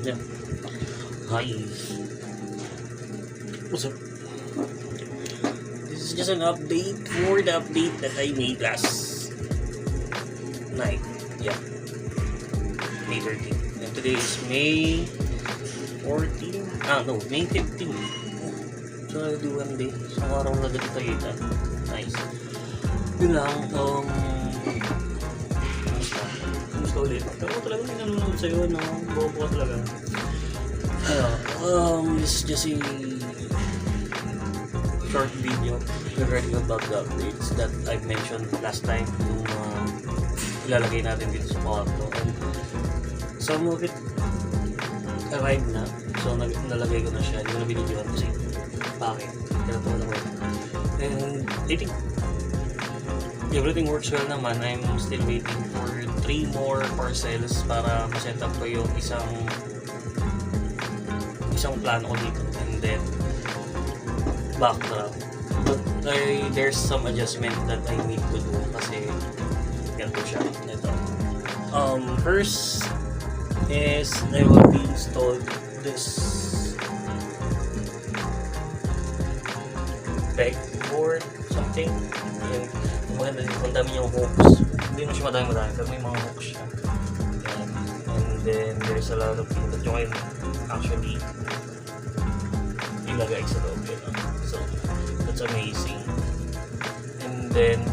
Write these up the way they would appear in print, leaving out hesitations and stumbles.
Yeah. Hi. What's up? This is just an update for the update that I made last night. Yeah. May 13th. And today is May 14? No. May 15. So, I'll do one day. So, araw na ganito kita. Nice. Yun lang. Gusto ulit. Pero talaga may nanonood sa'yo, no? Bobo talaga. This is just a short video regarding about the updates that I've mentioned last time yung ilalagay natin dito sa kwarto, and some of it arrived na, so nalagay ko na siya, hindi ko na binidyoan kasi bakit, kinatawala ko, and I think everything works well naman. I'm still waiting for 3 more parcels para ma-set up ko yung isang plano ko dito, and then background. But there's some adjustment that I need to do kasi ganito siya. Ito. First is I will be installed this pegboard something. And ang dami yung hooks. Hindi mo siya madami pero may mga hooks siya. And then there's a lot of things that you can actually ilagay sa loob yun. So that's amazing. And then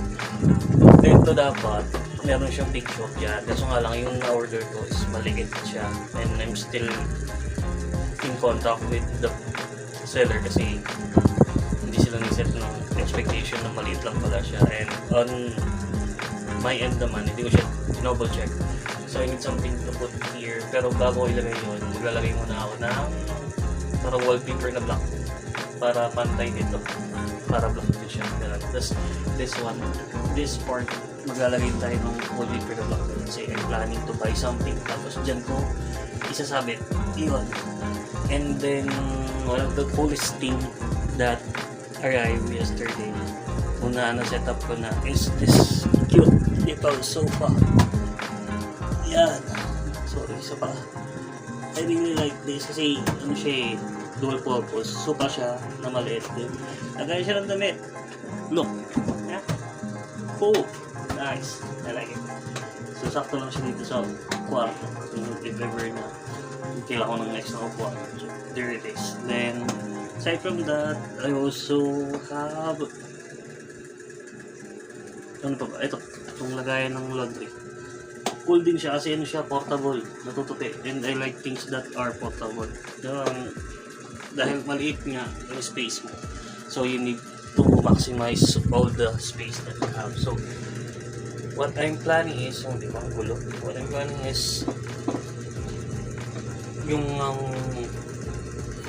dito dapat meron siyang picture dyan. Kaso nga lang yung na-order ko is maliit siya, and I'm still in contact with the seller kasi hindi sila nag-set ng expectation na maliit lang pala siya, and on my end naman hindi ko siya double check, so I need something to put here. Pero bago ko ilagay yun, maglalagay muna ako ng parang wallpaper na black para pantay dito, para black din siya. Tapos this part maglalagay tayo ng wallpaper na black kasi I'm planning to buy something, tapos dyan ko isasabit yun. And then one of the coolest thing that arrived yesterday, una na set up ko na, is this cute little sofa. Yan, so isa pa, I really like this kasi ano siya, dual purpose, sofa siya na maliit din, lagay siya ng damit. Look, yeah, cool, nice, I like it. So sakto lang siya dito sa kwarto, so if ever na kailangan ko ng extra upuan, so there it is. Then aside from that, I also have ano pa ba? Itong lagayan ng laundry. Cool din siya kasi ano siya, portable, natutupi, and I like things that are portable. Dahil maliit nga yung space mo, so you need to maximize all the space that you have. So what I'm planning is, hindi ba ang gulo? What I'm planning is yung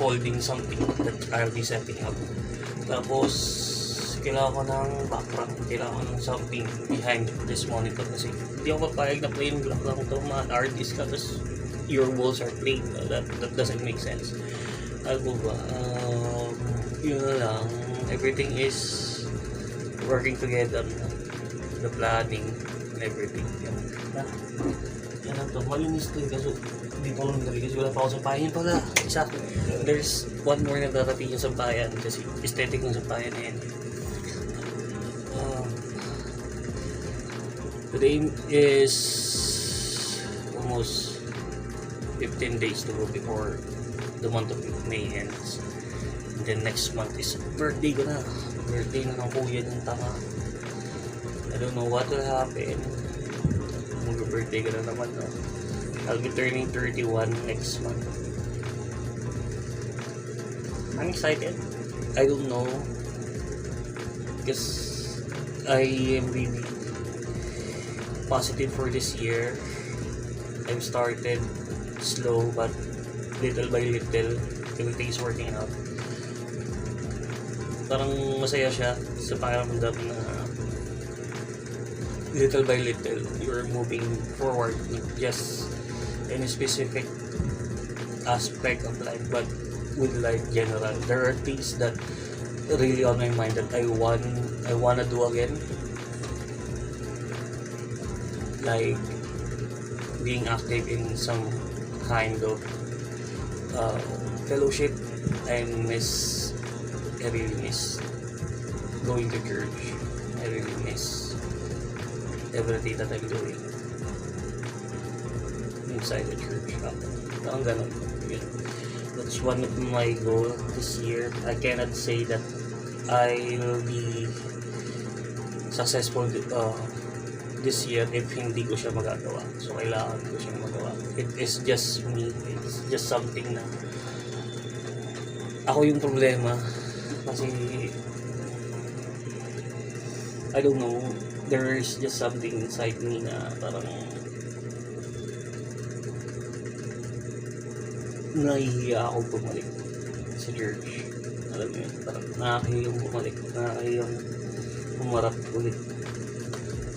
folding something that I'll be setting up. Tapos kailangan ko ng background, kailangan ko ng something behind this monitor kasi hindi ako papayag na plain black lang ito, mga artist ka tapos your walls are plain. That doesn't make sense. Ano ba? Yun na lang, everything is working together, the planning and everything. Yan lang to, malinis to kasi hindi ko lang kasi wala pa ako sampayan pala. Exactly. There's one more na darating yung sampayan kasi aesthetic ng sampayan na yan. Today is almost 15 days to go before the month of May ends. And then next month is birthday ko na. Birthday na ng kuya ng tama. I don't know what will happen. Mag-birthday ko na naman. No? I'll be turning 31 next month. I'm excited. I don't know. Because I am really positive for this year. I've started slow but little by little everything is working out. Parang masaya siya sa pakiramdam na little by little you're moving forward, not just any specific aspect of life but with life general. There are things that really on my mind that I wanna do again, like being active in some kind of fellowship. I really miss going to church. I really miss everything that I'm doing inside the church. Ang ganun. Yun. That's one of my goals this year. I cannot say that I will be successful this year if hindi ko siya magagawa. So, kailangan ko siyang magawa. It is just me. It's just something na ako yung problema. Kasi I don't know, there is just something inside me na parang nahihiya akong bumalik sa church. Alam mo yun, parang nakakahiyang bumalik, nakakahiyang humarap ulit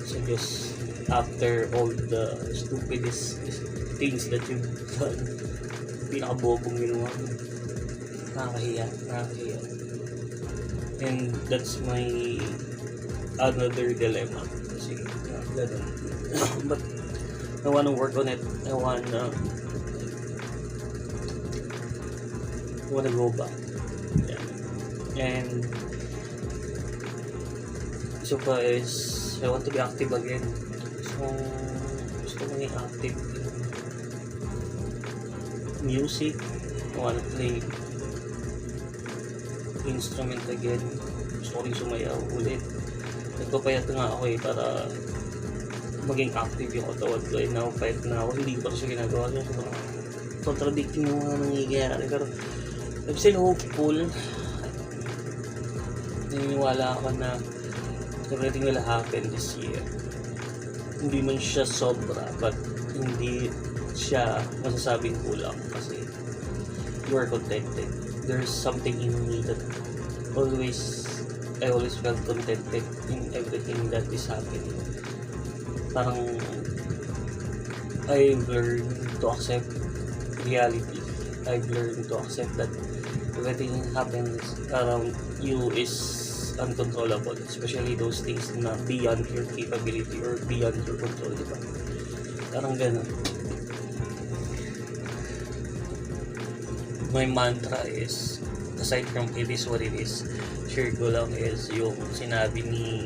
sa Diyos after all the stupidest things that you've done. Pinakabobong ginawa mo. Nakakahiya. And that's my another dilemma. Kasi, but I wanna work on it. I wanna go back. Yeah. And so pa is I want to be active again. Gusto ko maging active in music. I wanna play instrument again. Gusto ko rin sumayaw ulit. Nagpapayat nga ako para maging active yung katawan ko. And now, kahit na ako, hindi ko pa siya ginagawa. Contradicting yung mga nangyayari. Pero I'm still hopeful. Naniniwala ako na everything will happen this year. Hindi man siya sobra, but hindi siya masasabing kulang kasi you are contented. There's something in me that I always felt contented in everything that is happening. Parang I've learned to accept reality. I've learned to accept that everything happens around you is uncontrollable, especially those things na beyond your capability or beyond your control, diba? Parang ganun. My mantra is, aside from it is what it is, share ko lang is yung sinabi ni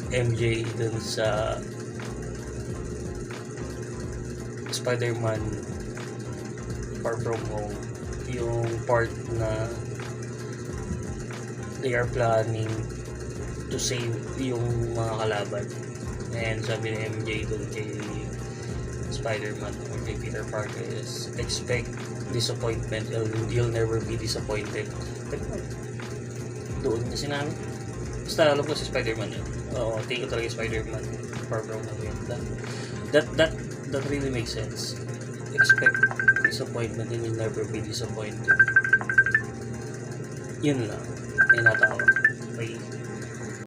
MJ dun sa Spider-Man Far From Home, yung part na they are planning to save yung mga kalaban. And sabi ni MJ dun kay Spider-Man or kay Peter Parker is, expect disappointment and you'll never be disappointed. Doon kasi namin. Basta alam ko si Spider-Man yun. Oo, tingin ko talaga yung Spider-Man Far From Home yun. That really makes sense. Expect disappointment and you'll never be disappointed. Yun lang. May natawa. Okay.